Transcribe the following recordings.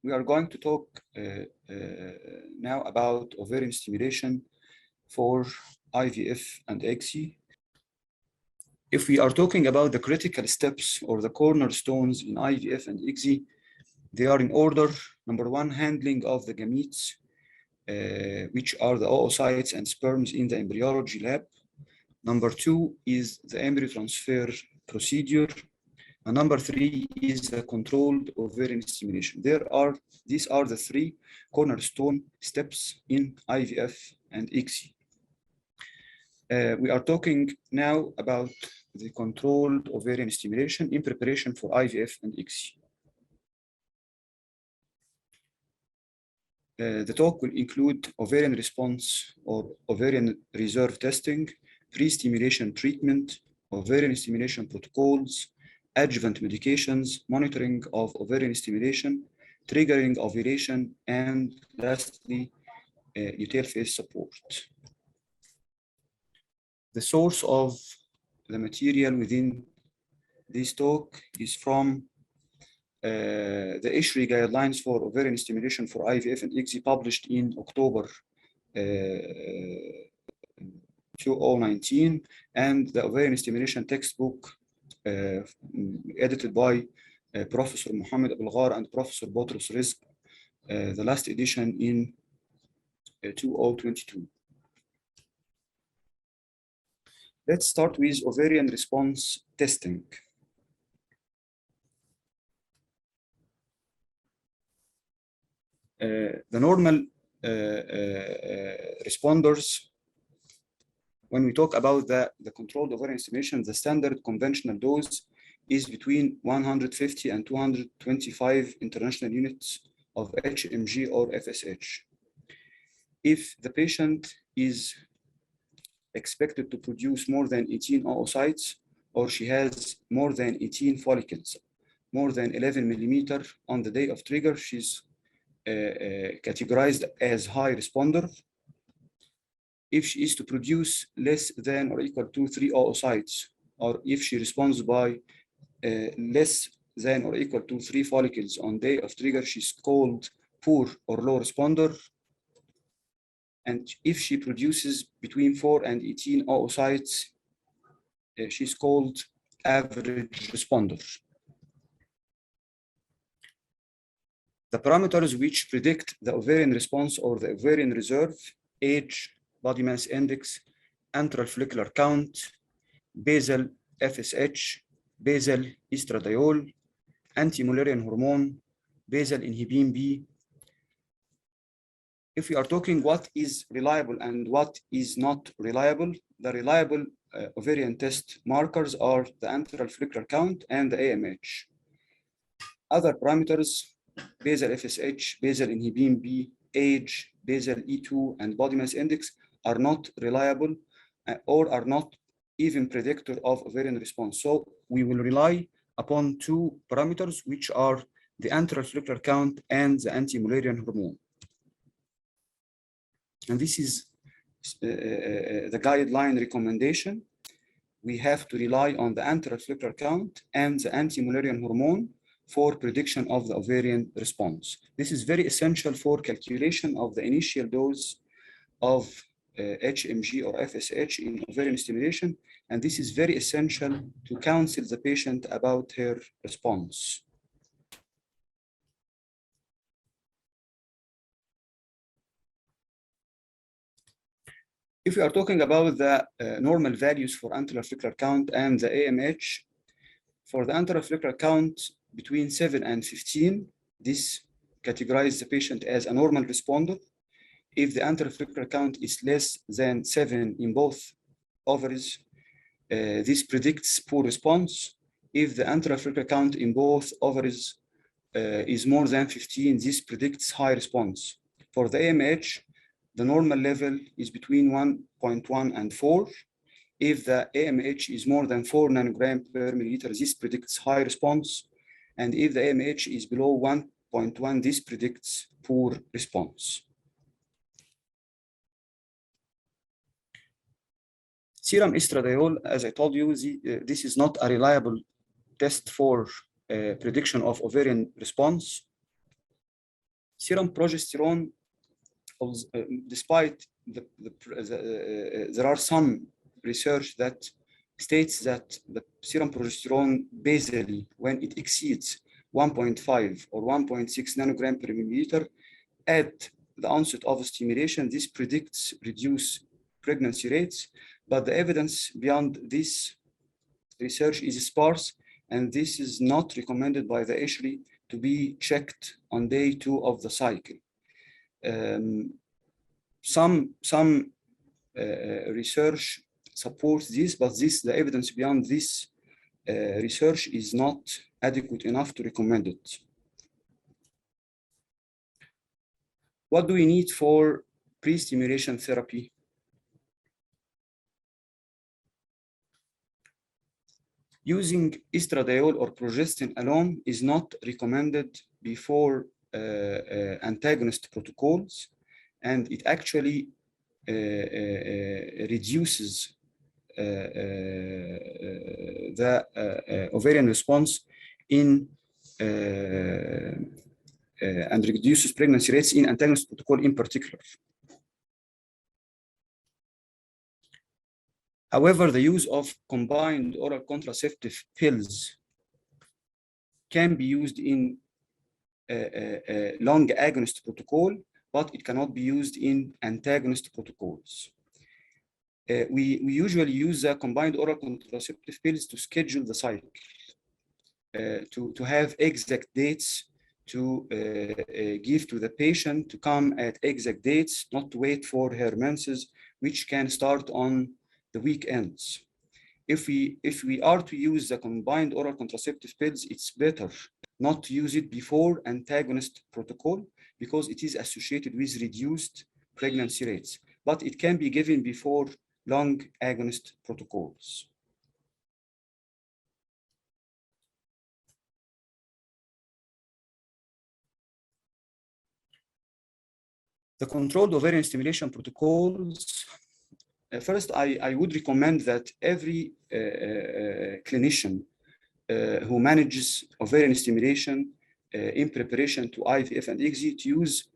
we are going to talk now about ovarian stimulation for IVF and ICSI. If we are talking about the critical steps or the cornerstones in IVF and ICSI, they are in order. Number one, handling of the gametes, which are the oocytes and sperms in the embryology lab. Number two is the embryo transfer procedure. And number three is the controlled ovarian stimulation. These are the three cornerstone steps in IVF and ICSI. We are talking now about the controlled ovarian stimulation in preparation for IVF and ICSI. The talk will include ovarian response or ovarian reserve testing, pre-stimulation treatment, ovarian stimulation protocols, adjuvant medications, monitoring of ovarian stimulation, triggering ovulation, and lastly, luteal phase support. The source of the material within this talk is from the ICSI guidelines for ovarian stimulation for IVF and ICSI published in October 2019, and the ovarian stimulation textbook edited by Professor Mohamed and Professor Boutros Rizk, the last edition in 2022. Let's start with ovarian response testing. The normal responders, when we talk about the controlled ovarian stimulation, the standard conventional dose is between 150 and 225 international units of HMG or FSH. If the patient is expected to produce more than 18 oocytes, or she has more than 18 follicles, more than 11 millimeter on the day of trigger, she's categorized as high responder. If she is to produce less than or equal to 3 oocytes, or if she responds by less than or equal to 3 follicles on day of trigger, she's called poor or low responder. And if she produces between 4 and 18 oocytes, she's called average responder. The parameters which predict the ovarian response or the ovarian reserve: age, body mass index, antral follicular count, basal FSH, basal estradiol, anti-Mullerian hormone, basal inhibin B. If we are talking what is reliable and what is not reliable, the reliable ovarian test markers are the antral follicular count and the AMH. Other parameters, basal FSH, basal inhibin B, age, basal E2, and body mass index are not reliable or are not even predictor of ovarian response. So we will rely upon two parameters, which are the antral follicular count and the anti-Mullerian hormone. And this is the guideline recommendation. We have to rely on the antral follicular count and the anti-Mullerian hormone for prediction of the ovarian response. This is very essential for calculation of the initial dose of HMG or FSH in ovarian stimulation, and this is very essential to counsel the patient about her response. If we are talking about the normal values for antral follicular count and the AMH, for the antral follicular count between 7 and 15, this categorizes the patient as a normal responder. If the antral follicular count is less than 7 in both ovaries, this predicts poor response. If the antral follicular count in both ovaries is more than 15, this predicts high response. For the AMH, the normal level is between 1.1 and 4. If the AMH is more than 4 nanogram per milliliter, this predicts high response. And if the AMH is below 1.1, this predicts poor response. Serum estradiol, as I told you, this is not a reliable test for prediction of ovarian response. serum progesterone, despite there are some research that states that the serum progesterone basally, when it exceeds 1.5 or 1.6 nanogram per milliliter at the onset of stimulation, this predicts reduced pregnancy rates, but the evidence beyond this research is sparse, and this is not recommended by the ICSI to be checked on day 2 of the cycle. Some research supports this, but the evidence beyond this research is not adequate enough to recommend it. What do we need for pre-stimulation therapy? Using estradiol or progestin alone is not recommended before antagonist protocols, and it actually reduces the ovarian response in and reduces pregnancy rates in antagonist protocol in particular. However, the use of combined oral contraceptive pills can be used in long agonist protocol, but it cannot be used in antagonist protocols. We usually use the combined oral contraceptive pills to schedule the cycle, to have exact dates, to give to the patient to come at exact dates, not to wait for her menses, which can start on the weekends. If we are to use the combined oral contraceptive pills, it's better not to use it before antagonist protocol because it is associated with reduced pregnancy rates, but it can be given before long agonist protocols. The controlled ovarian stimulation protocols, first, I would recommend that every clinician who manages ovarian stimulation in preparation to IVF and ICSI to use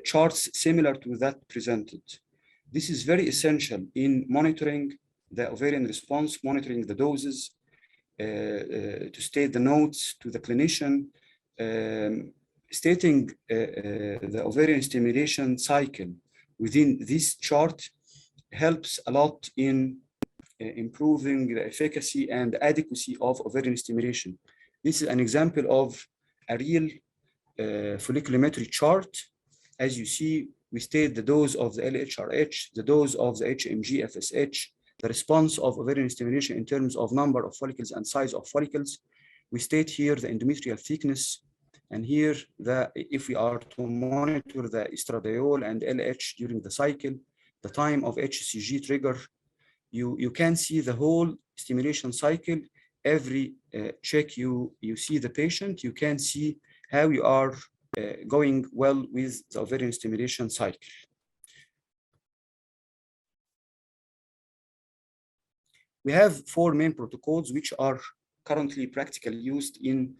charts similar to that presented. This is very essential in monitoring the ovarian response, monitoring the doses, to state the notes to the clinician, stating the ovarian stimulation cycle within this chart helps a lot in improving the efficacy and adequacy of ovarian stimulation. This is an example of a real folliculometry chart. As you see, we state the dose of the LHRH, the dose of the HMG-FSH, the response of ovarian stimulation in terms of number of follicles and size of follicles. We state here the endometrial thickness, and here if we are to monitor the estradiol and LH during the cycle, the time of HCG trigger, you can see the whole stimulation cycle. Every check you see the patient, you can see how you are going well with the ovarian stimulation cycle. We have 4 main protocols which are currently practically used in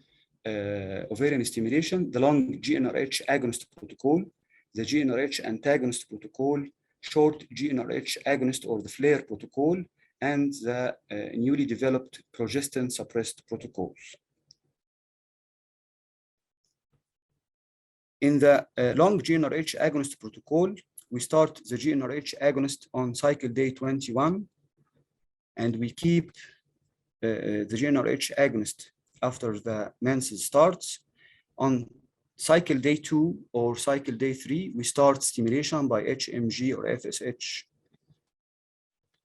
ovarian stimulation: the long GnRH agonist protocol, the GnRH antagonist protocol, short GnRH agonist or the flare protocol, and the newly developed Progestin-Suppressed Protocol. In the long GnRH agonist protocol, we start the GnRH agonist on cycle day 21, and we keep the GnRH agonist after the menses starts. On cycle day 2 or cycle day 3, we start stimulation by HMG or FSH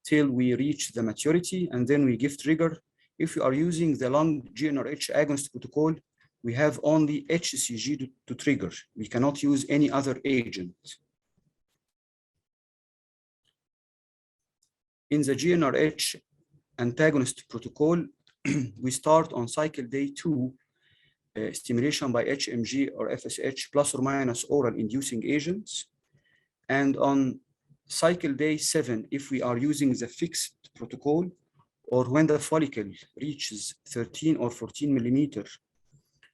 till we reach the maturity, and then we give trigger. If you are using the long GnRH agonist protocol, we have only HCG to trigger. We cannot use any other agent. In the GnRH antagonist protocol, we start on cycle day 2 stimulation by HMG or FSH plus or minus oral inducing agents. And on cycle day 7, if we are using the fixed protocol, or when the follicle reaches 13 or 14 millimeter,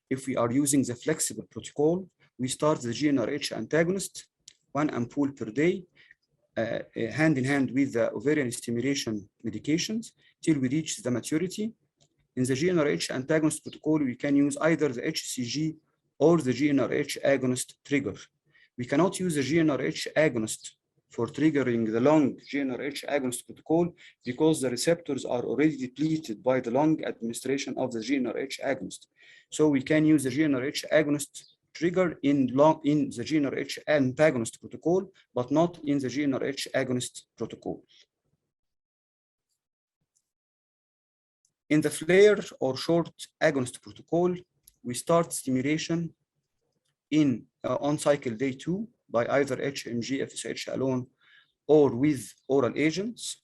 if we are using the flexible protocol, we start the GnRH antagonist, 1 ampoule per day, hand in hand with the ovarian stimulation medications till we reach the maturity. In the GnRH antagonist protocol, we can use either the HCG or the GnRH agonist trigger. We cannot use the GnRH agonist for triggering the long GnRH agonist protocol because the receptors are already depleted by the long administration of the GnRH agonist. So we can use the GnRH agonist trigger in the GnRH antagonist protocol, but not in the GnRH agonist protocol. In the flare or short agonist protocol, we start stimulation on cycle day 2 by either HMG, FSH alone, or with oral agents.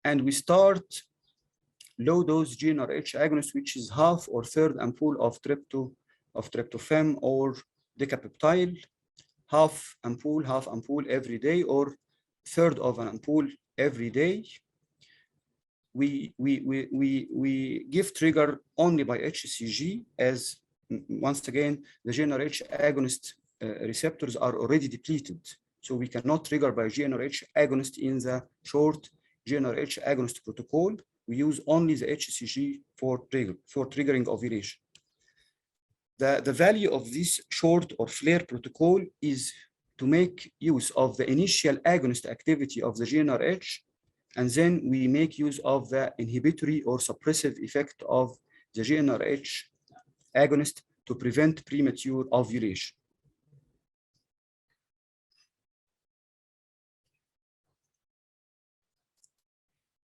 And we start low dose GnRH agonist, which is half or third ampoule of tryptophan or decapeptyl, half ampoule every day, or third of an ampoule every day. We give trigger only by HCG, as once again, the GnRH agonist receptors are already depleted. So we cannot trigger by GnRH agonist in the short GnRH agonist protocol. We use only the HCG for triggering ovulation. The value of this short or flare protocol is to make use of the initial agonist activity of the GnRH, and then we make use of the inhibitory or suppressive effect of the GnRH agonist to prevent premature ovulation.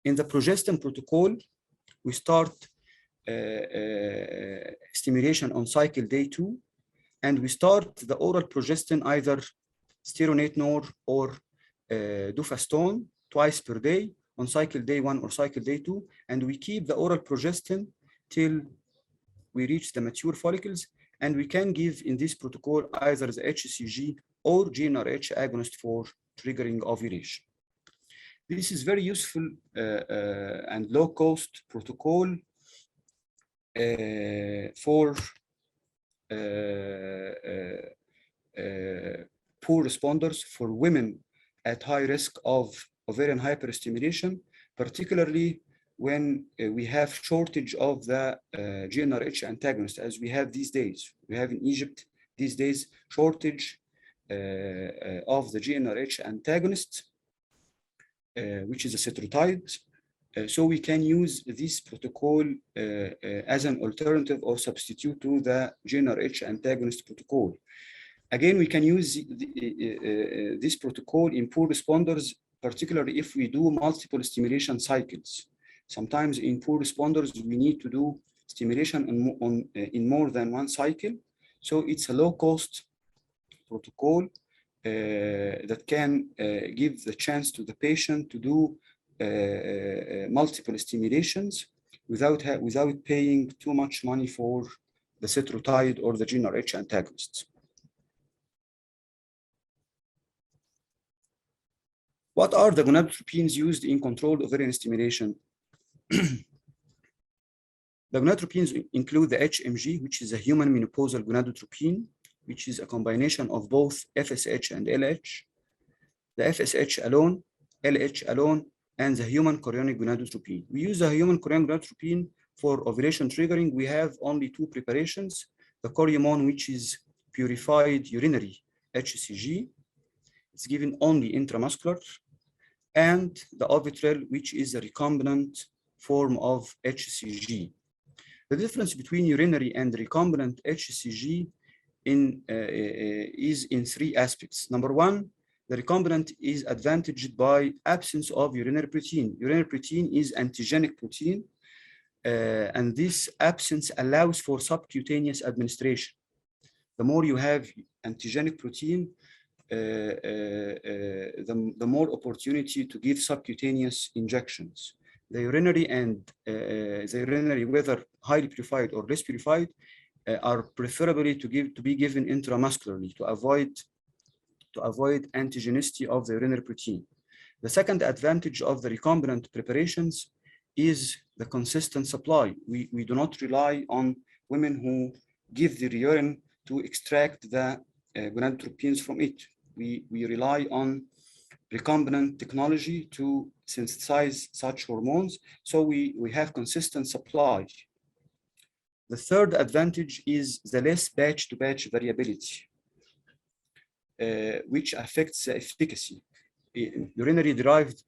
In the progestin protocol, we start stimulation on cycle day 2, and we start the oral progestin, either steronatenor or dufaston, twice per day on cycle day 1 or cycle day 2, and we keep the oral progestin till we reach the mature follicles, and we can give in this protocol either the HCG or GnRH agonist for triggering ovulation. This is very useful and low-cost protocol for poor responders, for women at high risk of ovarian hyperstimulation, particularly when we have shortage of the GnRH antagonist, as we have these days. We have in Egypt these days shortage of the GnRH antagonist, which is a cetrotide. So we can use this protocol as an alternative or substitute to the GnRH antagonist protocol. Again, we can use this protocol in poor responders, particularly if we do multiple stimulation cycles. Sometimes in poor responders, we need to do stimulation in more than one cycle. So it's a low-cost protocol that can give the chance to the patient to do multiple stimulations without paying too much money for the cetrotide or the GnRH antagonists. What are the gonadotropins used in controlled ovarian stimulation? The gonadotropins include the HMG, which is a human menopausal gonadotropin, which is a combination of both FSH and LH, the FSH alone, LH alone, and the human chorionic gonadotropin. We use the human chorionic gonadotropin for ovulation triggering. We have only 2 preparations, the Hormone, which is purified urinary HCG. It's given only intramuscular, and the Ovitrel, which is a recombinant form of HCG. The difference between urinary and recombinant HCG is in 3 aspects. Number 1, the recombinant is advantaged by absence of urinary protein. Urinary protein is antigenic protein, and this absence allows for subcutaneous administration. The more you have antigenic protein, the more opportunity to give subcutaneous injections. The urinary, whether highly purified or less purified, are preferably to be given intramuscularly to avoid antigenicity of the urinary protein. The second advantage of the recombinant preparations is the consistent supply. We do not rely on women who give their urine to extract the gonadotropins from it. We rely on recombinant technology to synthesize such hormones, so we have consistent supply. The third advantage is the less batch-to-batch variability, which affects the efficacy. Urinary-derived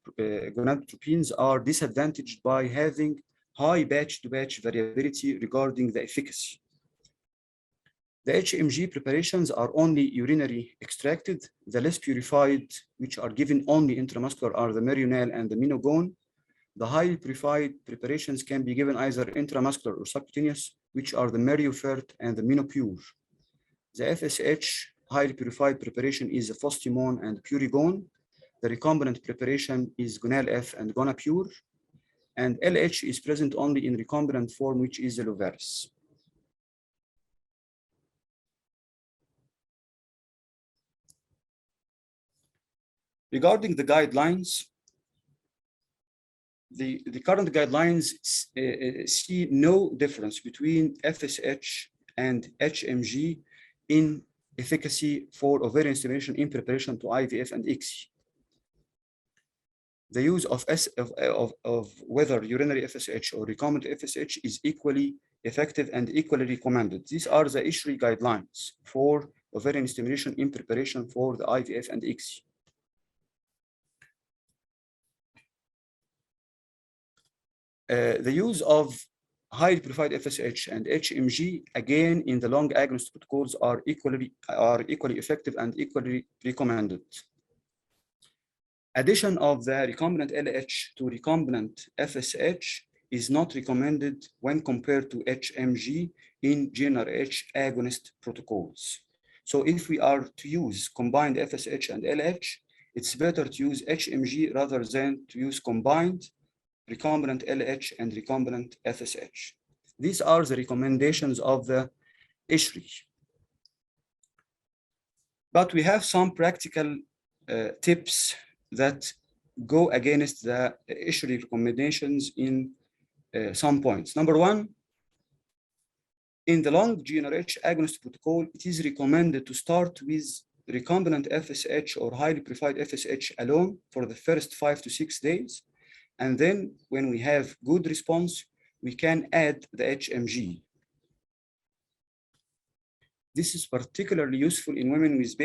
gonadotropins are disadvantaged by having high batch-to-batch variability regarding the efficacy. The HMG preparations are only urinary extracted. The less purified, which are given only intramuscular, are the Meronal and the Minogone. The highly purified preparations can be given either intramuscular or subcutaneous, which are the Meriofert and the Minopure. The FSH highly purified preparation is the Fostimon and Purigone. The recombinant preparation is Gonal-F and Gonapure. And LH is present only in recombinant form, which is the Lovaris. Regarding the guidelines, the current guidelines see no difference between FSH and HMG in efficacy for ovarian stimulation in preparation to IVF and ICSI. The use of whether urinary FSH or recombinant FSH is equally effective and equally recommended. These are the ICSI guidelines for ovarian stimulation in preparation for the IVF and ICSI. The use of highly purified FSH and HMG, again, in the long agonist protocols are equally effective and equally recommended. Addition of the recombinant LH to recombinant FSH is not recommended when compared to HMG in GnRH agonist protocols. So if we are to use combined FSH and LH, it's better to use HMG rather than to use combined recombinant LH and recombinant FSH. These are the recommendations of the ICSI. But we have some practical tips that go against the ICSI recommendations in some points. Number one, in the long GnRH agonist protocol, it is recommended to start with recombinant FSH or highly purified FSH alone for the first 5 to 6 days. And then when we have good response, we can add the HMG. This is particularly useful in women with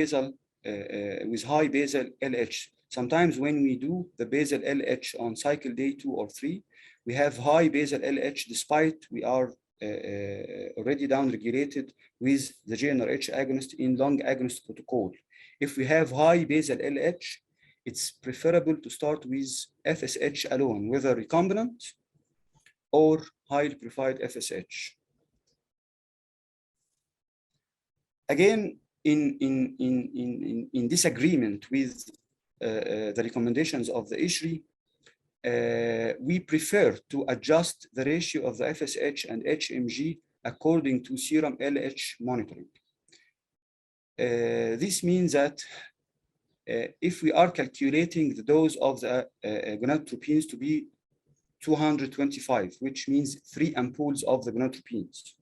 high basal LH. Sometimes when we do the basal LH on cycle day 2 or 3, we have high basal LH despite we are already downregulated with the GnRH agonist in long agonist protocol. If we have high basal LH, it's preferable to start with FSH alone, whether recombinant or highly purified FSH. Again, in disagreement with the recommendations of the ICSI, we prefer to adjust the ratio of the FSH and HMG according to serum LH monitoring. This means that if we are calculating the dose of the gonadotropins to be 225, which means 3 ampoules of the gonadotropins,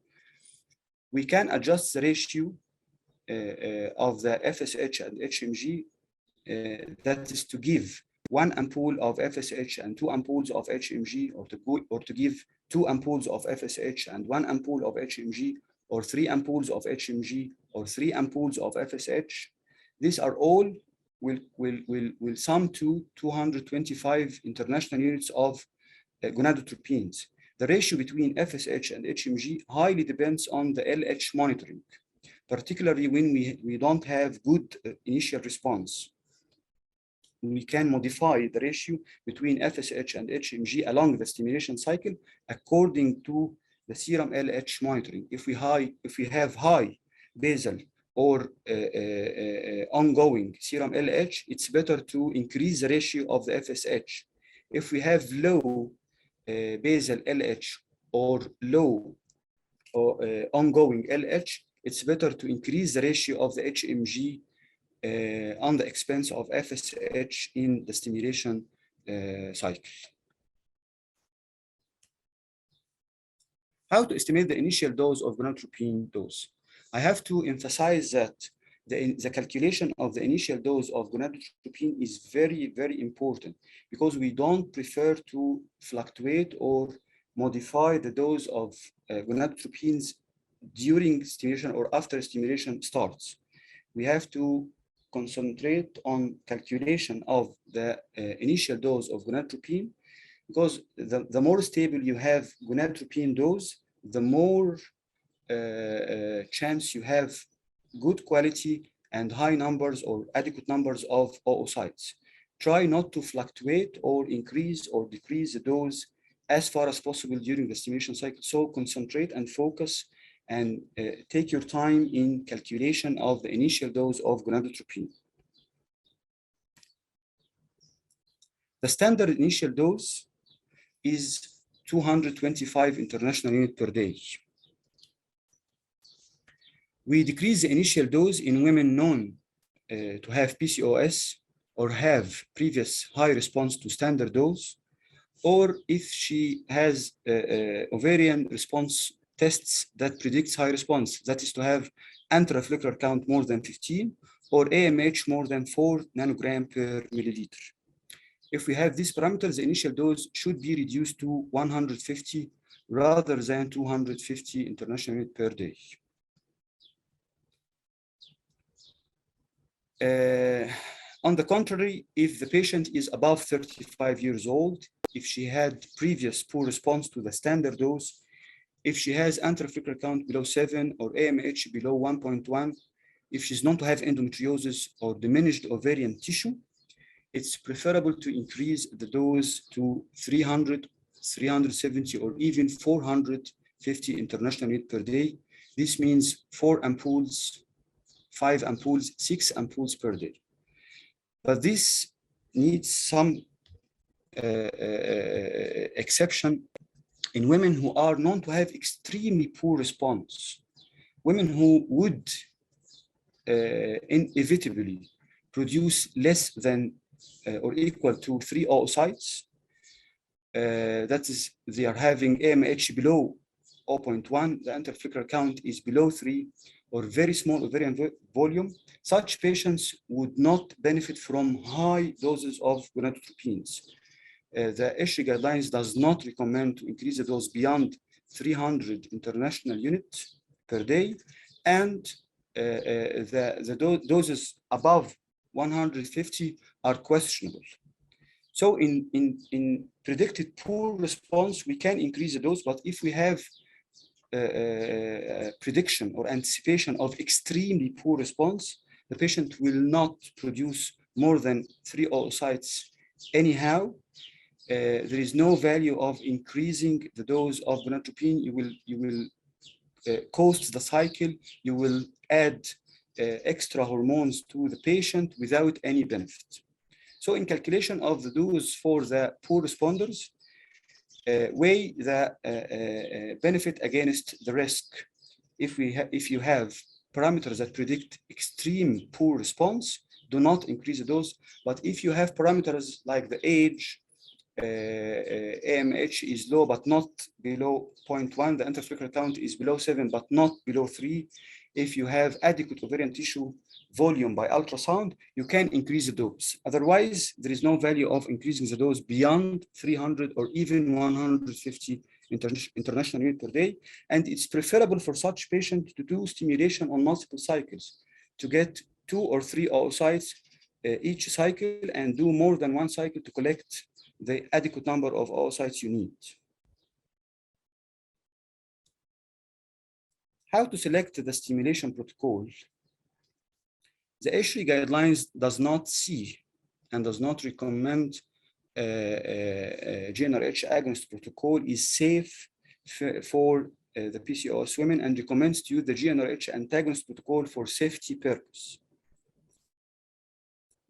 we can adjust the ratio of the FSH and HMG, that is to give 1 ampoule of FSH and 2 ampoules of HMG, or to give 2 ampoules of FSH and 1 ampoule of HMG, or 3 ampoules of HMG, or 3 ampoules of FSH. These are all will sum to 225 international units of gonadotropins. The ratio between FSH and HMG highly depends on the LH monitoring, particularly when we don't have good initial response. We can modify the ratio between FSH and HMG along the stimulation cycle according to the serum LH monitoring. If we have high basal or ongoing serum LH, it's better to increase the ratio of the FSH. If we have low basal LH or low or ongoing LH, it's better to increase the ratio of the HMG on the expense of FSH in the stimulation cycle. How to estimate the initial dose of gonadotropin dose? I have to emphasize that the calculation of the initial dose of gonadotropin is very, very important because we don't prefer to fluctuate or modify the dose of gonadotropins during stimulation or after stimulation starts. We have to concentrate on calculation of the initial dose of gonadotropin because the more stable you have gonadotropin dose, the more chance you have good quality and high numbers or adequate numbers of oocytes. Try not to fluctuate or increase or decrease the dose as far as possible during the stimulation cycle. So concentrate and focus and take your time in calculation of the initial dose of gonadotropin. The standard initial dose is 225 international units per day. We decrease the initial dose in women known to have PCOS or have previous high response to standard dose, or if she has ovarian response tests that predicts high response, that is to have antifollicular count more than 15 or AMH more than 4 nanogram per milliliter. If we have these parameters, the initial dose should be reduced to 150 rather than 250 international units per day. On the contrary, if the patient is above 35 years old, if she had previous poor response to the standard dose, if she has antifollicular count below 7 or AMH below 1.1, if she's known to have endometriosis or diminished ovarian tissue, it's preferable to increase the dose to 300, 370, or even 450 international units per day. This means 4 ampoules, 5 ampoules, 6 ampoules per day. But this needs some exception in women who are known to have extremely poor response, women who would inevitably produce less than or equal to 3 oocytes. That is, they are having AMH below 0.1, the antifollicular count is below 3, or very small ovarian volume. Such patients would not benefit from high doses of gonadotropins. The ICSI guidelines does not recommend to increase the dose beyond 300 international units per day, and the doses above 150 are questionable. So in predicted poor response, we can increase the dose, but if we have prediction or anticipation of extremely poor response, the patient will not produce more than 3 oocytes anyhow. There is no value of increasing the dose of gonadotropin. You will cost the cycle. You will add extra hormones to the patient without any benefit. So in calculation of the dose for the poor responders, weigh the benefit against the risk. If you have parameters that predict extreme poor response, do not increase the dose. But if you have parameters like the age, AMH is low but not below 0.1, the antifollicular count is below 7 but not below 3, if you have adequate ovarian tissue volume by ultrasound, you can increase the dose. Otherwise, there is no value of increasing the dose beyond 300 or even 150 international units per day. And it's preferable for such patients to do stimulation on multiple cycles to get 2 or 3 oocytes each cycle and do more than one cycle to collect the adequate number of oocytes you need. How to select the stimulation protocol? The ICSI guidelines does not see and does not recommend GnRH agonist protocol is safe for the PCOS women and recommends to use the GnRH antagonist protocol for safety purpose.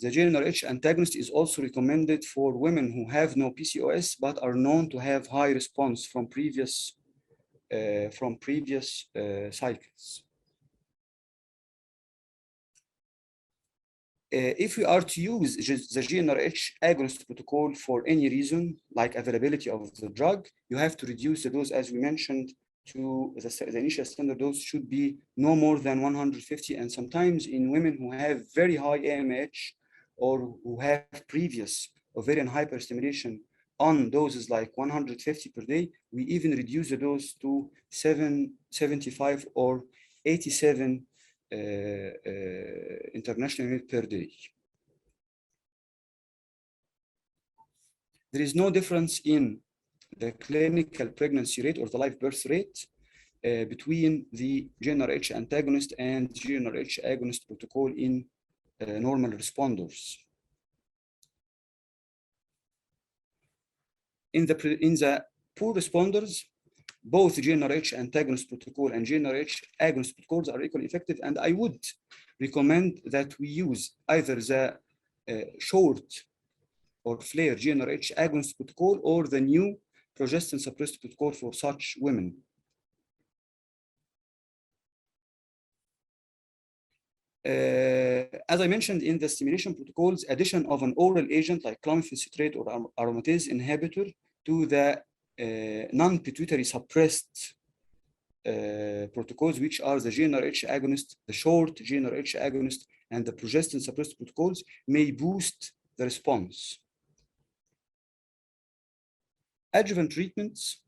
The GnRH antagonist is also recommended for women who have no PCOS but are known to have high response from previous cycles. If we are to use the GnRH agonist protocol for any reason, like availability of the drug, you have to reduce the dose, as we mentioned, to the initial standard dose should be no more than 150. And sometimes in women who have very high AMH or who have previous ovarian hyperstimulation on doses like 150 per day, we even reduce the dose to 775 or 87 international units per day. There is no difference in the clinical pregnancy rate or the live birth rate between the GnRH antagonist and GnRH agonist protocol in normal responders. In the poor responders, both GnRH antagonist protocol and GnRH agonist protocols are equally effective, and I would recommend that we use either the short or flare GnRH agonist protocol or the new Progestin-Suppressed Protocol for such women. As I mentioned in the stimulation protocols, addition of an oral agent like clomiphene citrate or aromatase inhibitor to the non-pituitary suppressed protocols, which are the GnRH agonist, the short GnRH agonist, and the progestin-suppressed protocols, may boost the response. Adjuvant treatments.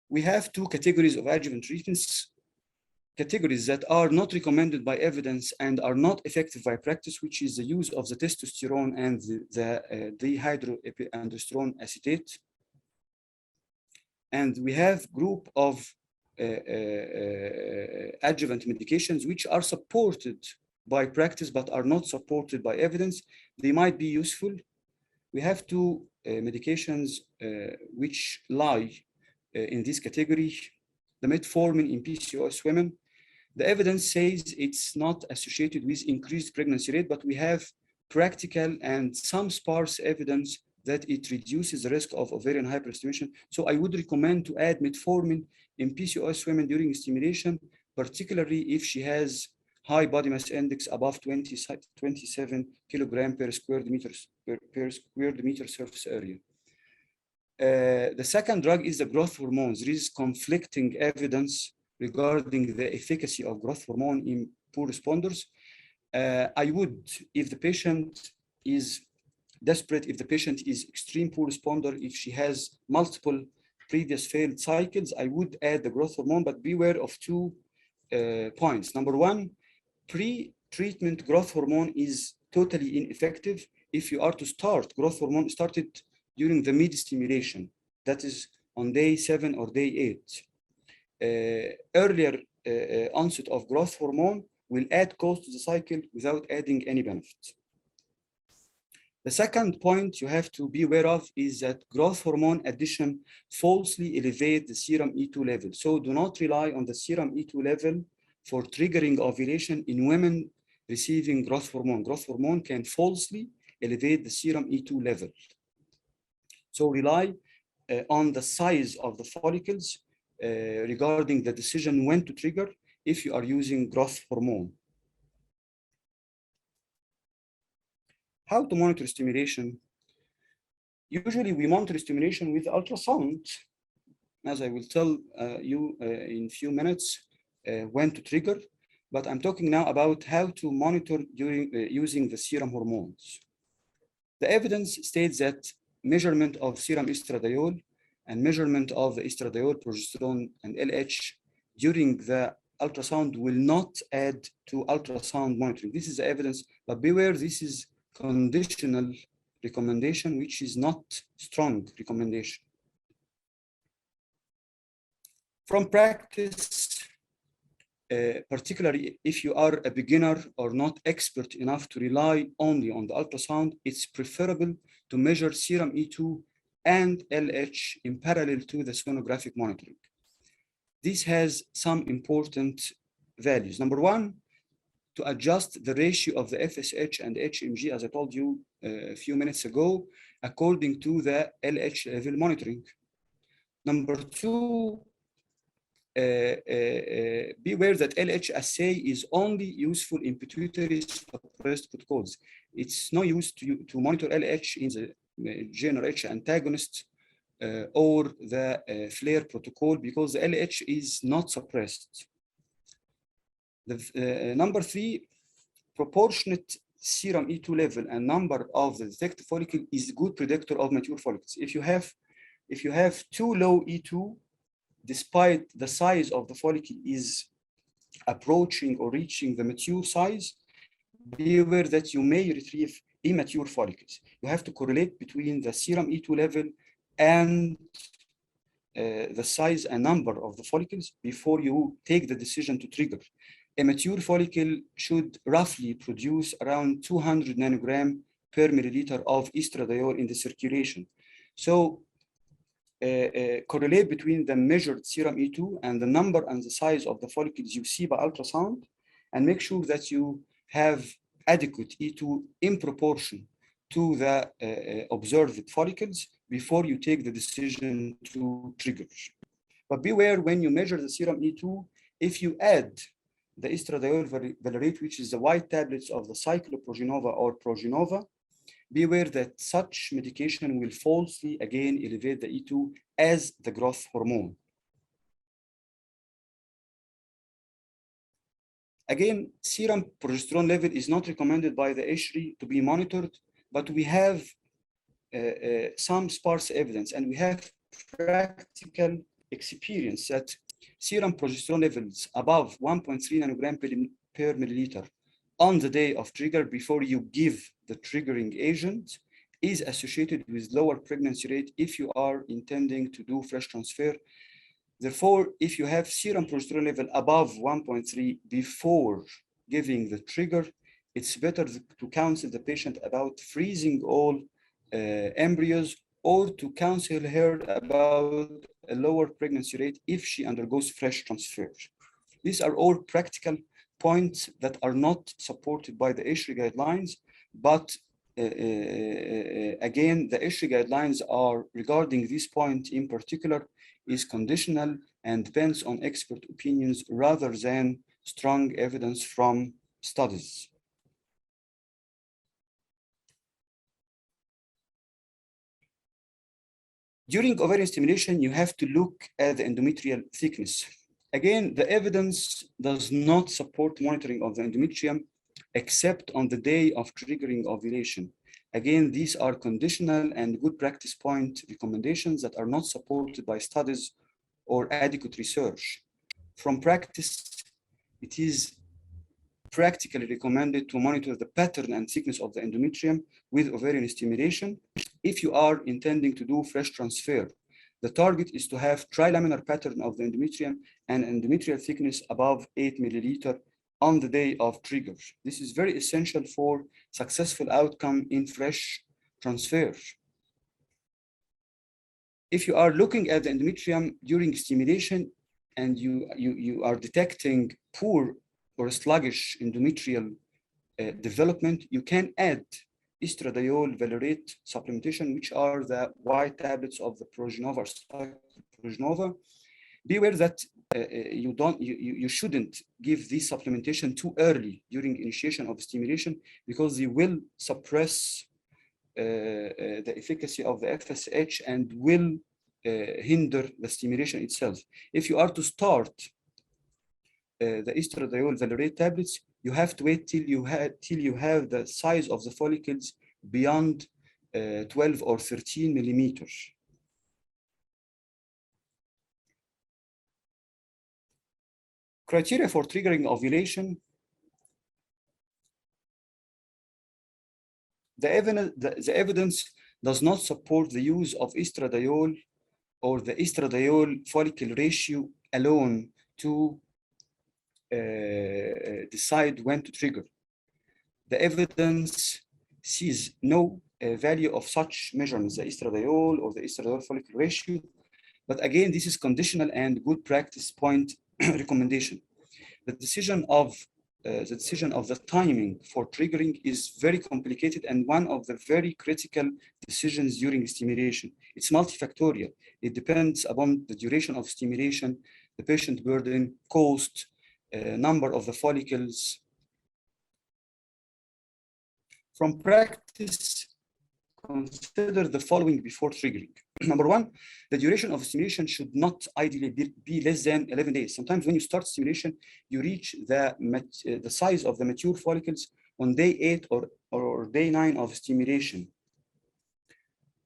We have two categories of adjuvant treatments. Categories that are not recommended by evidence and are not effective by practice, which is the use of the testosterone and the dihydroepiandrosterone acetate. And we have group of adjuvant medications which are supported by practice but are not supported by evidence. They might be useful. We have two medications which lie in this category. The metformin in PCOS women. The evidence says it's not associated with increased pregnancy rate, but we have practical and some sparse evidence that it reduces the risk of ovarian hyperstimulation. So I would recommend to add metformin in PCOS women during stimulation, particularly if she has high body mass index above 27 kilogram per square meter surface area. The second drug is the growth hormones. There is conflicting evidence regarding the efficacy of growth hormone in poor responders. I would, if the patient is desperate, if the patient is extreme poor responder, if she has multiple previous failed cycles, I would add the growth hormone, but beware of two points. Number one, pre-treatment growth hormone is totally ineffective. If you are to start growth hormone, started during the mid-stimulation, that is on day 7 or day 8. Earlier onset of growth hormone will add cost to the cycle without adding any benefit. The second point you have to be aware of is that growth hormone addition falsely elevates the serum E2 level. So do not rely on the serum E2 level for triggering ovulation in women receiving growth hormone. Growth hormone can falsely elevate the serum E2 level. So rely on the size of the follicles regarding the decision when to trigger if you are using growth hormone. How to monitor stimulation? Usually we monitor stimulation with ultrasound, as I will tell you in a few minutes when to trigger, but I'm talking now about how to monitor during using the serum hormones. The evidence states that measurement of serum estradiol and measurement of the estradiol, progesterone, and LH during the ultrasound will not add to ultrasound monitoring. This is the evidence, but beware, this is conditional recommendation, which is not strong recommendation. From practice, particularly if you are a beginner or not expert enough to rely only on the ultrasound, it's preferable to measure serum E2 and LH in parallel to the sonographic monitoring. This has some important values. Number one, to adjust the ratio of the FSH and HMG, as I told you a few minutes ago, according to the LH level monitoring. Number two, beware that LH assay is only useful in pituitary suppressed protocols. It's no use to monitor LH in the GnRH antagonist or the flare protocol because the LH is not suppressed. Number 3, proportionate serum E2 level and number of the detected follicle is a good predictor of mature follicles. If you have too low E2, despite the size of the follicle is approaching or reaching the mature size, be aware that you may retrieve immature follicles. You have to correlate between the serum E2 level and the size and number of the follicles before you take the decision to trigger. A mature follicle should roughly produce around 200 nanogram per milliliter of estradiol in the circulation. So correlate between the measured serum E2 and the number and the size of the follicles you see by ultrasound, and make sure that you have adequate E2 in proportion to the observed follicles before you take the decision to trigger. But beware when you measure the serum E2, if you add the estradiol valerate, which is the white tablets of the cycloprogenova or progenova, beware that such medication will falsely again elevate the E2 as the growth hormone. Again, serum progesterone level is not recommended by the ICSI to be monitored, but we have some sparse evidence and we have practical experience that serum progesterone levels above 1.3 nanogram per milliliter on the day of trigger before you give the triggering agent is associated with lower pregnancy rate if you are intending to do fresh transfer. Therefore, if you have serum progesterone level above 1.3 before giving the trigger, it's better to counsel the patient about freezing all embryos or to counsel her about a lower pregnancy rate if she undergoes fresh transfer. These are all practical points that are not supported by the ICSI guidelines, but again, the ICSI guidelines are regarding this point in particular is conditional and depends on expert opinions rather than strong evidence from studies. During ovarian stimulation, you have to look at the endometrial thickness. Again, the evidence does not support monitoring of the endometrium except on the day of triggering ovulation. Again, these are conditional and good practice point recommendations that are not supported by studies or adequate research. From practice, it is practically recommended to monitor the pattern and thickness of the endometrium with ovarian stimulation if you are intending to do fresh transfer. The target is to have trilaminar pattern of the endometrium and endometrial thickness above 8 milliliter on the day of trigger. This is very essential for successful outcome in fresh transfer. If you are looking at the endometrium during stimulation and you are detecting poor or sluggish endometrial development, you can add estradiol valerate supplementation, which are the white tablets of the progenova. Be aware that you shouldn't give this supplementation too early during initiation of stimulation because they will suppress the efficacy of the FSH and will hinder the stimulation itself. If you are to start the estradiol valerate tablets, you have to wait till you have the size of the follicles beyond 12 or 13 millimeters. Criteria for triggering ovulation. The evidence does not support the use of estradiol or the estradiol follicle ratio alone to decide when to trigger. The evidence sees no value of such measurements, the estradiol or the estradiol follicle ratio. But again, this is conditional and good practice point recommendation. The decision of the timing for triggering is very complicated and one of the very critical decisions during stimulation. It's multifactorial. It depends upon the duration of stimulation, the patient burden, cost, number of the follicles. From practice, consider the following before triggering. Number one, the duration of stimulation should not ideally be less than 11 days. Sometimes when you start stimulation, you reach the size of the mature follicles on day 8 or day 9 of stimulation.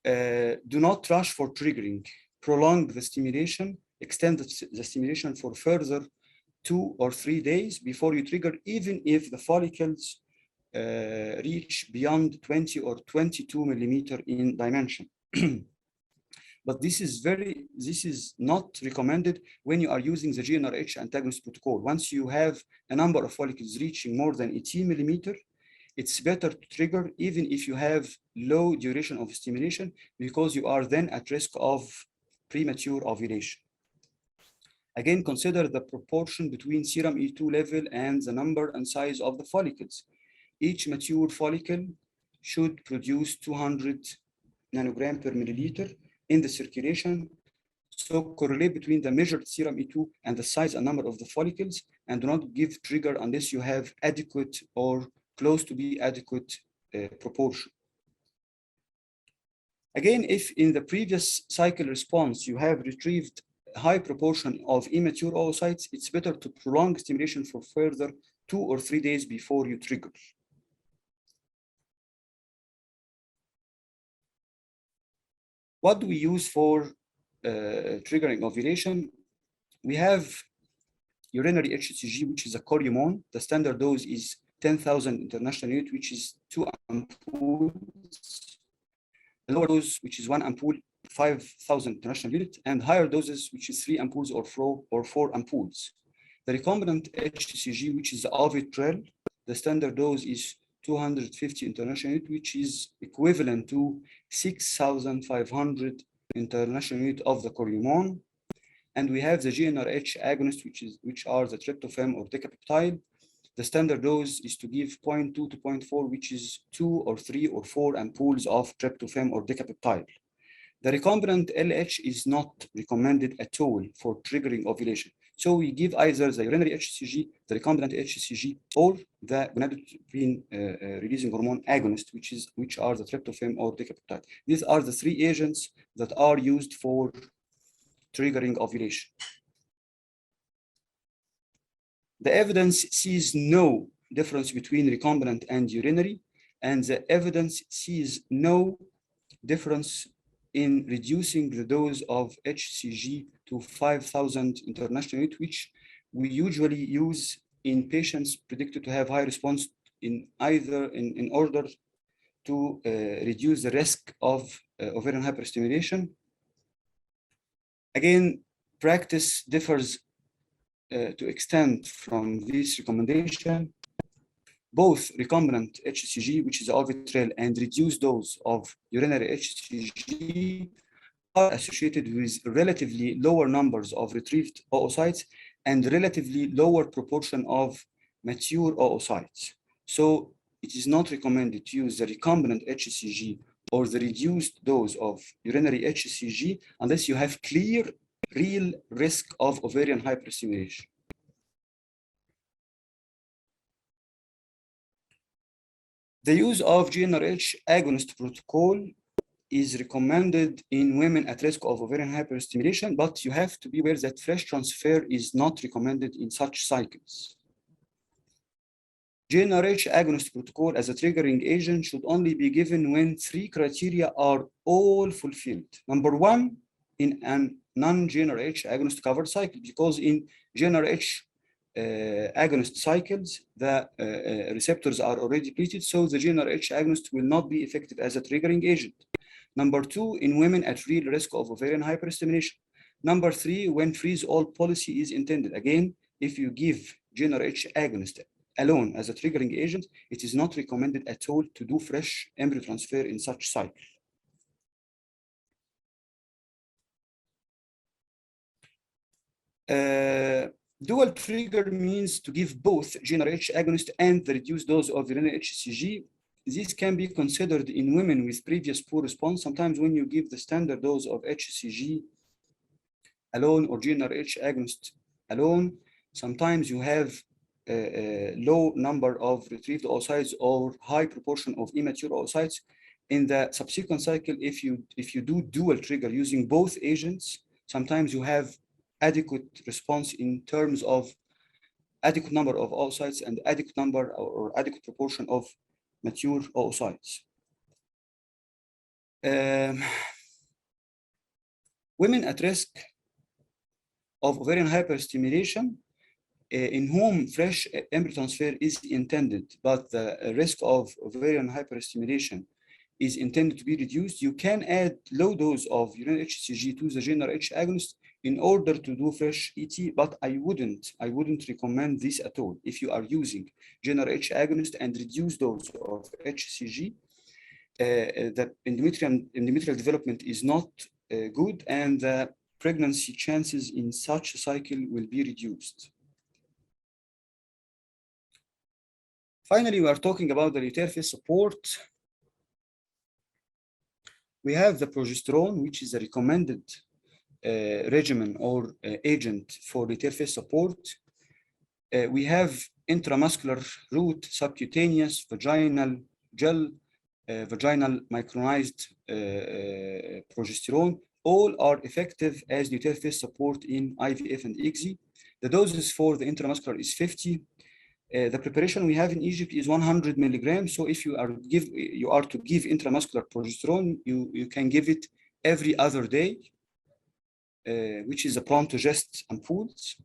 Do not rush for triggering. Prolong the stimulation, extend the stimulation for further 2 or 3 days before you trigger, even if the follicles reach beyond 20 or 22 millimeter in dimension. But this is not recommended when you are using the GnRH antagonist protocol. Once you have a number of follicles reaching more than 18 millimeter, it's better to trigger even if you have low duration of stimulation, because you are then at risk of premature ovulation. Again, consider the proportion between serum E2 level and the number and size of the follicles. Each mature follicle should produce 200 nanogram per milliliter in the circulation. So correlate between the measured serum E2 and the size and number of the follicles, and do not give trigger unless you have adequate or close to be adequate proportion. Again, if in the previous cycle response you have retrieved a high proportion of immature oocytes, it's better to prolong stimulation for further 2 or 3 days before you trigger. What do we use for triggering ovulation? We have urinary HCG, which is a hormone. The standard dose is 10,000 international units, which is 2 ampoules. The lower dose, which is 1 ampoule, 5,000 international units, and higher doses, which is 3 ampoules or 4 ampoules. The recombinant HCG, which is the Ovitrel, the standard dose is 250 international units, which is equivalent to 6,500 international units of the hormone. And we have the GnRH agonist, which are the tryptophan or decapeptide. The standard dose is to give 0.2 to 0.4, which is 2 or 3 or 4 ampoules of tryptophan or decapeptide. The recombinant LH is not recommended at all for triggering ovulation. So we give either the urinary HCG, the recombinant HCG, or the gonadotropin releasing hormone agonist, which are the tryptophan or decapeptide. These are the 3 agents that are used for triggering ovulation. The evidence sees no difference between recombinant and urinary, and the evidence sees no difference in reducing the dose of HCG to 5,000 international units, which we usually use in patients predicted to have high response in order to reduce the risk of ovarian hyperstimulation. Again, practice differs to extent from this recommendation. Both recombinant HCG, which is Ovitrel, and reduced dose of urinary HCG are associated with relatively lower numbers of retrieved oocytes and relatively lower proportion of mature oocytes. So it is not recommended to use the recombinant HCG or the reduced dose of urinary HCG unless you have clear, real risk of ovarian hyperstimulation. The use of GnRH agonist protocol is recommended in women at risk of ovarian hyperstimulation, but you have to be aware that fresh transfer is not recommended in such cycles. GnRH agonist protocol as a triggering agent should only be given when 3 criteria are all fulfilled. Number 1, in a non-GnRH agonist covered cycle, because in GnRH agonist cycles, the receptors are already depleted, so the GnRH agonist will not be effective as a triggering agent. Number 2, in women at real risk of ovarian hyperstimulation. Number 3, when freeze-all policy is intended. Again, if you give GnRH agonist alone as a triggering agent, it is not recommended at all to do fresh embryo transfer in such cycle. Dual trigger means to give both GnRH agonist and the reduced dose of urinary HCG. This can be considered in women with previous poor response. Sometimes when you give the standard dose of HCG alone or GnRH agonist alone, sometimes you have a low number of retrieved oocytes or high proportion of immature oocytes, in the subsequent cycle, if you do dual trigger using both agents, sometimes you have adequate response in terms of adequate number of oocytes and adequate number or adequate proportion of mature oocytes. Women at risk of ovarian hyperstimulation in whom fresh embryo transfer is intended, but the risk of ovarian hyperstimulation is intended to be reduced, you can add low dose of urinary HCG to the GnRH agonist in order to do fresh ET, but I wouldn't recommend this at all. If you are using GnRH agonist and reduced dose of HCG, the endometrial development is not good, and the pregnancy chances in such a cycle will be reduced. Finally, we are talking about the luteal phase support. We have the progesterone, which is a recommended regimen or agent for luteal phase support. We have intramuscular route, subcutaneous, vaginal gel, vaginal micronized progesterone. All are effective as luteal phase support in IVF and ICSI. The doses for the intramuscular is 50. The preparation we have in Egypt is 100 milligrams. So if you are to give intramuscular progesterone, you can give it every other day, which is a Prontogest ampoules.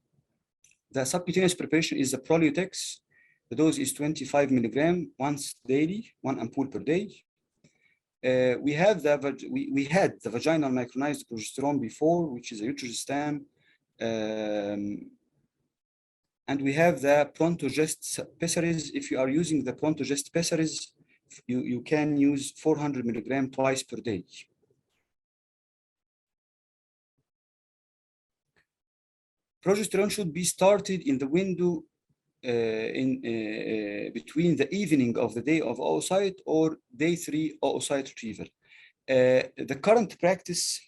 The subcutaneous preparation is the Prolutex. The dose is 25 milligrams once daily, 1 ampoule per day. We had the vaginal micronized progesterone before, which is a Utrosistan. And we have the Prontogest pessaries. If you are using the Prontogest pessaries, you can use 400 milligrams twice per day. Progesterone should be started in the window between the evening of the day of oocyte or day 3 oocyte retrieval. The current practice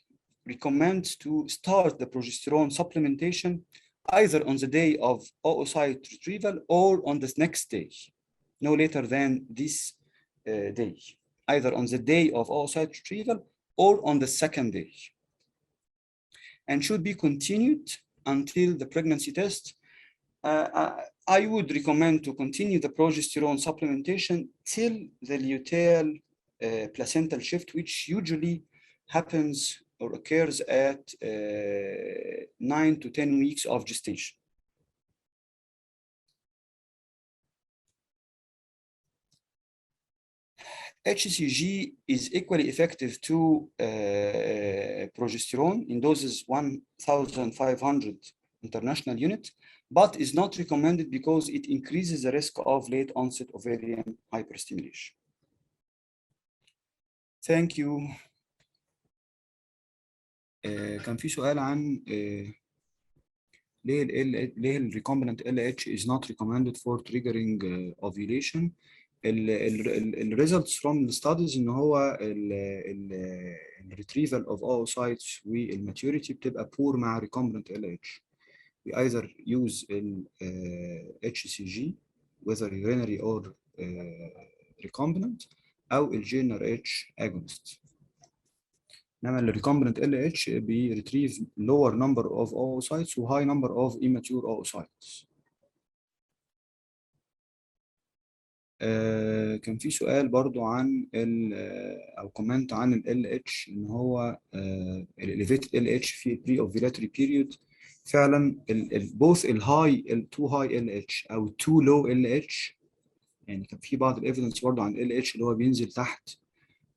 recommends to start the progesterone supplementation either on the day of oocyte retrieval or on the next day, no later than this day, either on the day of oocyte retrieval or on the second day, and should be continued until the pregnancy test. I would recommend to continue the progesterone supplementation till the luteal placental shift, which usually happens or occurs at 9 to 10 weeks of gestation. HCG is equally effective to progesterone in doses 1,500 international unit, but is not recommended because it increases the risk of late onset ovarian hyperstimulation. Thank you. كان في سؤال عن ليه ال recombinant LH is not recommended for triggering ovulation. ال results from the studies ان هو ال retrieval of oocytes والmaturity بتبقى poor مع recombinant LH. We either use ال HCG whether urinary or recombinant أو ال GnRH agonist. انما ال recombinant LH بي retrieve lower number of oocytes و high number of immature oocytes. كان في سؤال برضو عن او كومنت عن ال LH ان هو ال elevated LH في ال pre-ovulatory period. فعلا both ال high ال too high LH او too low LH، يعني كان في بعض الايفيدنس برضو عن ال LH اللي هو بينزل تحت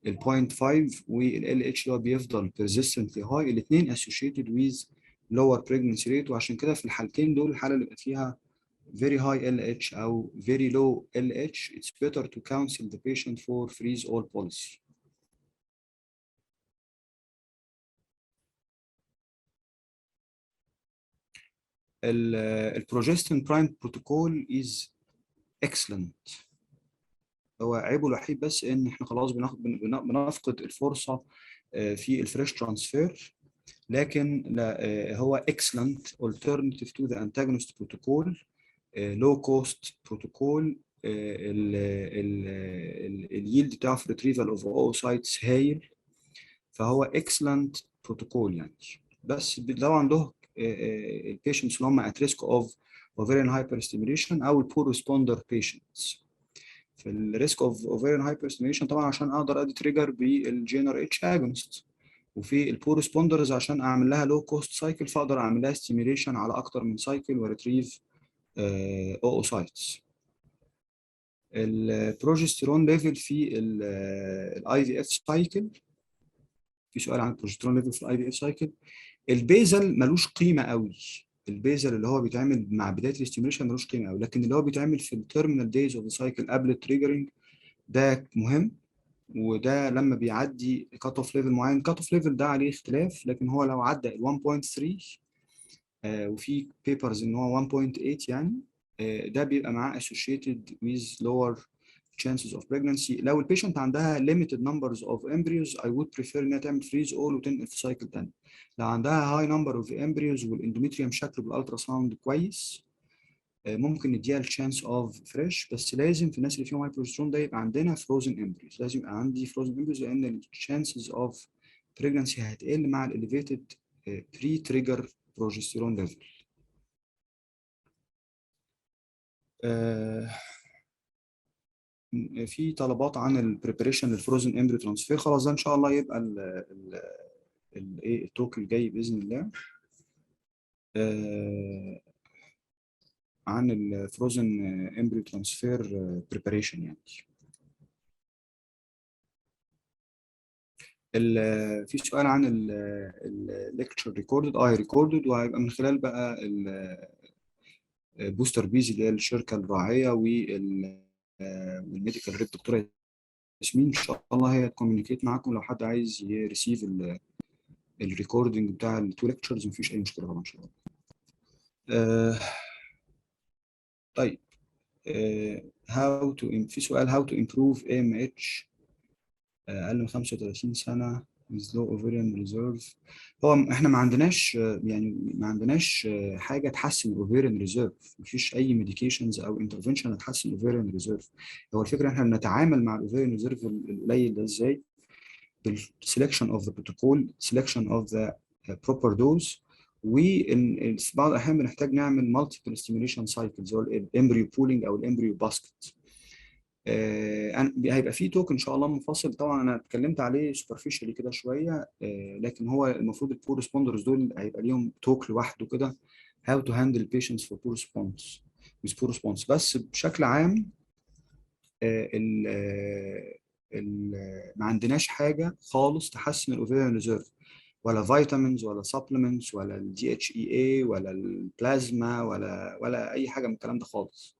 ال 0.5 وال LH اللي هو بيفضل persistently high، الاثنين associated with lower pregnancy rate، وعشان كده في الحالتين دول الحالة اللي بيبقى فيها very high LH أو very low LH it's better to counsel the patient for freeze all policy. ال Progestin-Suppressed Protocol is excellent. هو عيبه الوحيد بس ان احنا خلاص بنفقد الفرصه في الفريش ترانسفير، لكن لا هو excellent alternative to the Antagonist protocol, low cost protocol اليلد بتاعه في ريتريفال اوف اوسايتس هايل، فهو اكسلنت بروتوكول يعني. بس طبعا له البيشنتس اللي هم ات ريسك اوف ovarian hyperstimulation او البور ريسبوندر بيشنتس. في الريسك اوف ovarian hyperstimulation طبعا عشان اقدر ادي تريجر بالجي ار اتش اجونست، وفي البور ريسبوندرز عشان اعمل لها لو كوست سايكل فاقدر اعمل لها ستيميوليشن على اكتر من سايكل وريتريف اوسايتس. البروجستيرون ليفل في الاي في اف سايكل، في سؤال عن البروجستيرون ليفل في الاي في اف سايكل. البيزل ملوش قيمه قوي، البيزل اللي هو بيتعمل مع بدايه الاستيميوليشن ملوش قيمه قوي، لكن اللي هو بيتعمل في التيرمينال دايز اوف سايكل قبل التريجرنج ده مهم. وده لما بيعدي كات اوف ليفل معين، كات اوف ليفل ده عليه اختلاف، لكن هو لو عدى ال 1.3 وفي بيبرز ان هو 1.8 يعني، ده بيبقى معاه associated with lower chances of pregnancy. لو البيشنت عندها limited numbers of embryos I would prefer انها تعمل freeze all وتنقل في سايكل تاني. لو عندها high number of embryos والاندوميتريوم شكله بالالترا ساوند كويس، ممكن نديها الشانس اوف فريش، بس لازم في الناس اللي فيهم هاي بروجسترون ده يبقى عندنا فروزن امبريوز، لازم يبقى عندي فروزن امبريوز لان الشانسز اوف بريجنسي هتقل مع الاليفيتد بري تريجر بروجسترون ليفل. في طلبات عن البريبريشن للفروزن امبريو ترانسفير، خلاص ده ان شاء الله يبقى الايه التوك الجاي باذن الله عن الفروزن امبريو ترانسفير بريبريشن يعني. في سؤال عن الليكتشر ريكوردد، ريكوردد، وهيبقى من خلال بقى البوستر بيز اللي هي الشركه الراعيه والميديكال ريب دكتوره ياسمين، ان شاء الله هي تكوميونيكيت معاكم لو حد عايز يريسيف الريكوردنج بتاع التو ليكتشرز، مفيش اي مشكله طبعا ان شاء الله. طيب في سؤال how to improve AMH اقل من 35 سنه with low ovarian reserve. هو احنا ما عندناش يعني ما عندناش حاجه تحسن الاوفيريان ريزيرف، مفيش اي ميديكيشنز او انترفنشن تحسن الاوفيريان ريزيرف. هو الفكره احنا بنتعامل مع الاوفيريان ريزيرف القليل ده ازاي؟ بالسelection of the protocol, selection of the proper dose، وفي بعض الاحيان بنحتاج نعمل multiple stimulation cycles هو الامبريو بولينج او الامبريو باسكت. هيبقى فيه توك ان شاء الله منفصل، طبعا انا اتكلمت عليه سوبرفيشالي كده شويه، لكن هو المفروض البور ريسبوندرز دول هيبقى ليهم توك لوحده كده how to handle patients for poor response with poor response. بس بشكل عام ما عندناش حاجه خالص تحسن الاوفيريان ريزيرف، ولا فيتامينز ولا سبلمنتس ولا الدي اتش اي اي ولا البلازما ولا اي حاجه من الكلام ده خالص.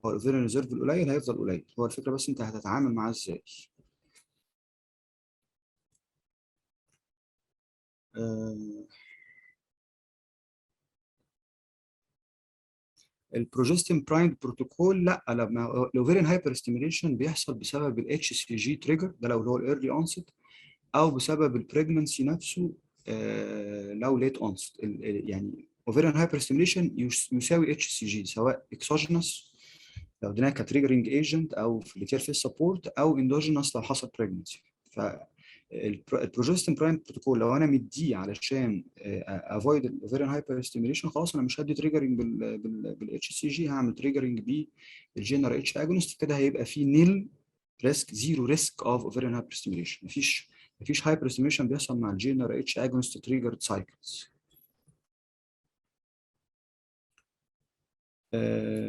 هو الاوفيريان ريزيرف القليل هيفضل قليل، هو الفكره بس انت هتتعامل معاه ازاي. البروجستين برايم بروتوكول لا، لما الاوفيريان هايبر ستيميليشن بيحصل بسبب الاتش سي جي تريجر ده لو هو الايرلي اونست، او بسبب البريجننسي نفسه لو ليت اونست. يعني اوفيريان هايبر ستيميليشن يساوي اتش سي جي سواء اكسوجينس لو اديناها كتريجرنج ايجنت او في الاتير فيس سبورت، او اندوجينس لو حصل بريجننسي. البروجستين برايم بروتوكول لو انا مديه علشان افويد الاوفيريان هايبر ستيميليشن، خلاص انا مش هدي تريجرنج بالاتش سي جي، هعمل تريجرنج بالجي ار اتش اجونست، كده هيبقى في نيل ريسك، زيرو ريسك اوف اوفيريان هايبر ستيميليشن. مفيش هايبر ستيميليشن بيحصل مع الجي ار اتش اجونست تريجرد سايكلز.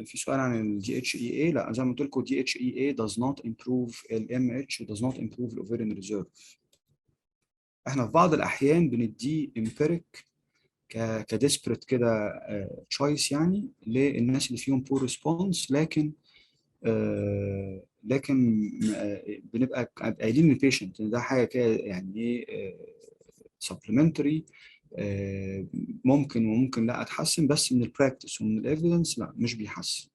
في سؤال عن الدي اتش اي اي، لا زي ما قلت لكم دي اتش اي اي does not improve الام اتش does not improve الاوفيريان ريزيرف. احنا في بعض الاحيان بنديه امبيريك كديسبريت كده تشويس يعني للناس اللي فيهم بور ريسبونس، لكن بنبقى قايلين للبيشنت ان ده حاجه كده يعني ايه سبلمنتري، ممكن وممكن لا اتحسن، بس من البراكتس ومن الايفيدنس لا مش بيحسن.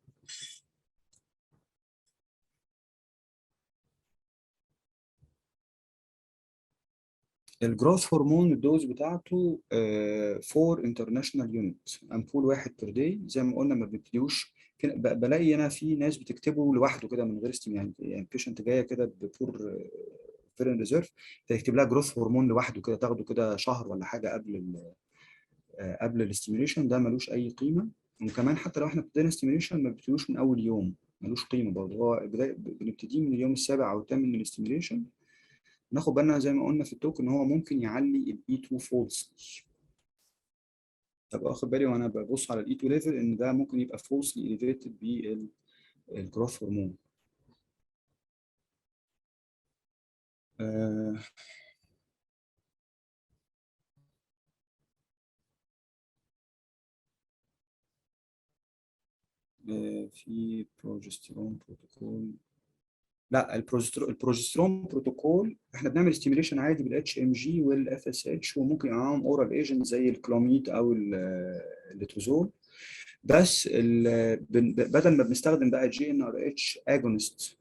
الجروث هرمون الدوز بتاعته 4 انترناشونال يونت، امبول واحد بير داي زي ما قلنا، ما بنبتديوش بلاقي انا في ناس بتكتبه لوحده كده من غير يعني بيشنت جايه كده ببور فيرن ريزيرف، تكتب لها جروث هرمون لوحده كده، تاخده كده شهر ولا حاجه قبل الاستيميوليشن، ده ملوش اي قيمه. وكمان حتى لو احنا ابتدينا استيميوليشن ما بنبتديش من اول يوم، ملوش قيمه برضه، هو بنبتدي من اليوم السابع او الثامن من الاستيميوليشن. ناخد بالنا زي ما قلنا في التوك ان هو ممكن يعلي الاي 2 فولس. طب واخد بالي وانا ببص على الاي 2 ليفل ان ده ممكن يبقى فولسلي اليفيتد بالجروث هرمون. في بروجستيرون بروتوكول. لا البروجسترون بروتوكول احنا بنعمل ستيميوليشن عادي بالاتش ام جي والاف اس اتش، وممكن معاهم اورال ايجنت زي الكلوميد او الليتوزول. بس بدل ما بنستخدم بقى جي ان ار اتش اجونست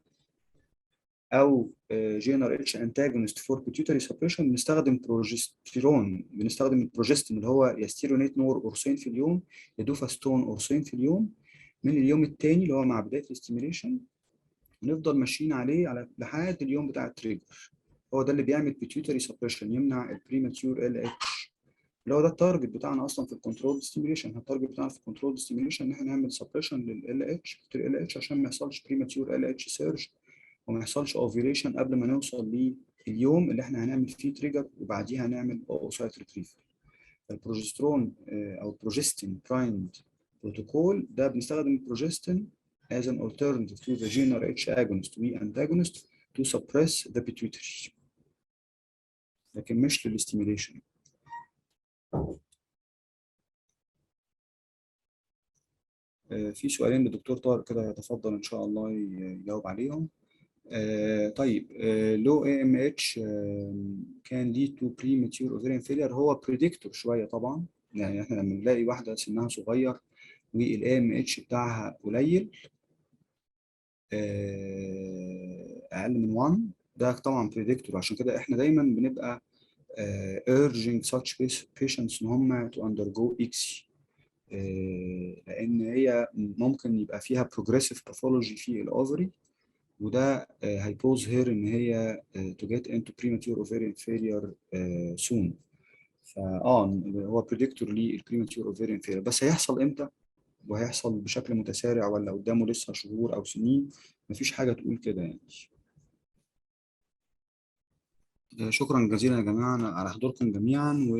او جي ان ار اتش انتاجونست فور بيتيوتري سبريشن، بنستخدم بروجستيرون، بنستخدم البروجستين اللي هو يستيرونيت نور قرصين في اليوم، يدوفاستون قرصين في اليوم. من اليوم الثاني اللي هو مع بدايه الاستيميوليشن نفضل ماشيين عليه لحد اليوم بتاع التريجر. هو ده اللي بيعمل بيتيوتري سبريشن، يمنع البريماتيور ال اتش، اللي هو ده التارجت بتاعنا اصلا في الكنترول ستيميوليشن. التارجت بتاعنا في الكنترول ستيميوليشن ان احنا نعمل سبريشن لل اتش ال اتش عشان ما يحصلش بريماتيور ال اتش سيرج، وما يحصلش اوفيوليشن قبل ما نوصل لليوم اللي احنا هنعمل فيه تريجر، وبعديها نعمل اوسايت ريتريفل. البروجسترون او بروجستين برايمد بروتوكول ده بنستخدم البروجستين as an alternative to the GnRH agonist و antagonist to suppress the pituitary، لكن مش للاستيميوليشن. في سؤالين للدكتور طارق كده، يتفضل ان شاء الله يجاوب عليهم. طيب low AMH can lead to premature ovarian failure، هو predictor شويه طبعا. يعني احنا لما نلاقي واحده سنها صغير وال AMH بتاعها قليل اقل من 1، ده طبعا بريدكتور. عشان كده احنا دايما بنبقى urging such patients ان هم to undergo ICSI، لان هي ممكن يبقى فيها progressive pathology في الاوفري، وده هيبوز هير ان هي to get into premature ovarian failure soon. هو بريدكتور للبريماتيور ovarian failure، بس هيحصل امتى وهيحصل بشكل متسارع ولا قدامه لسه شهور او سنين؟ مفيش حاجه تقول كده يعني. شكرا جزيلا يا جماعه على حضوركم جميعا، و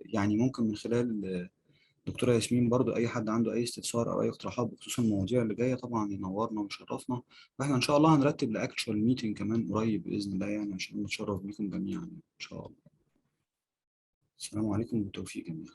يعني ممكن من خلال دكتوره ياسمين برضو اي حد عنده اي استفسار او اي اقتراحات بخصوص المواضيع اللي جايه طبعا ينورنا ويشرفنا. واحنا ان شاء الله هنرتب لاكتشوال ميتنج كمان قريب باذن الله، يعني عشان نتشرف بكم جميعا ان شاء الله. السلام عليكم وبالتوفيق جميعا.